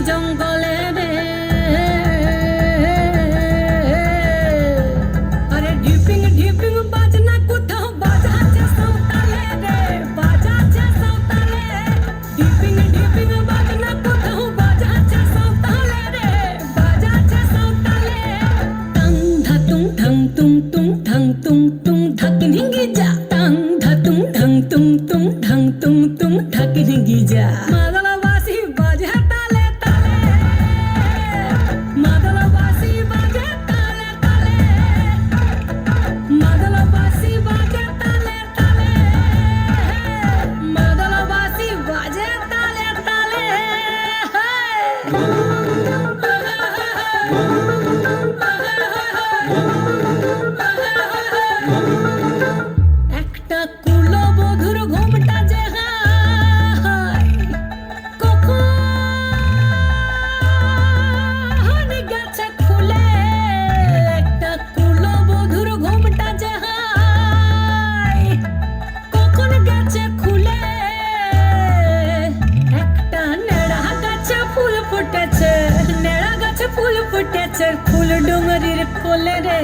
জঙ্গলে রে আরে ঢিপিং ঢিপিং বাজনা কোথাও বাজাচ্ছে সাঁওতালে রে বাজাচ্ছে সাঁওতালে ঢিপিং ঢিপিং বাজনা কোথাও বাজাচ্ছে সাঁওতালে রে বাজাচ্ছে সাঁওতালে টাং ধাতুং ঢং তুং তুং ঢং তুং তুং ঢাকিন হিঙ্গি যা টাং ধাতুং ঢং তুং তুং ঢং তুং তুং ঢাকিন হিঙ্গি যা মাদলবাসী বাজে তালে তালে মাদলবাসী বাজে তালে তালে মাদলবাসী বাজে তালে তালে মাদলবাসী বাজে তালে তালে একটা কুলবধূর ঘোমটা যে হায় কখন গেছে খুলে একটা কুলবধূর ঘোমটা যে হায় কখন গেছে খুলে একটা নেড়া গাছে ফুল ফুটেছে নেড়া গাছে ফুল ফুটেছে ফুল ডুঙরির কোলে রে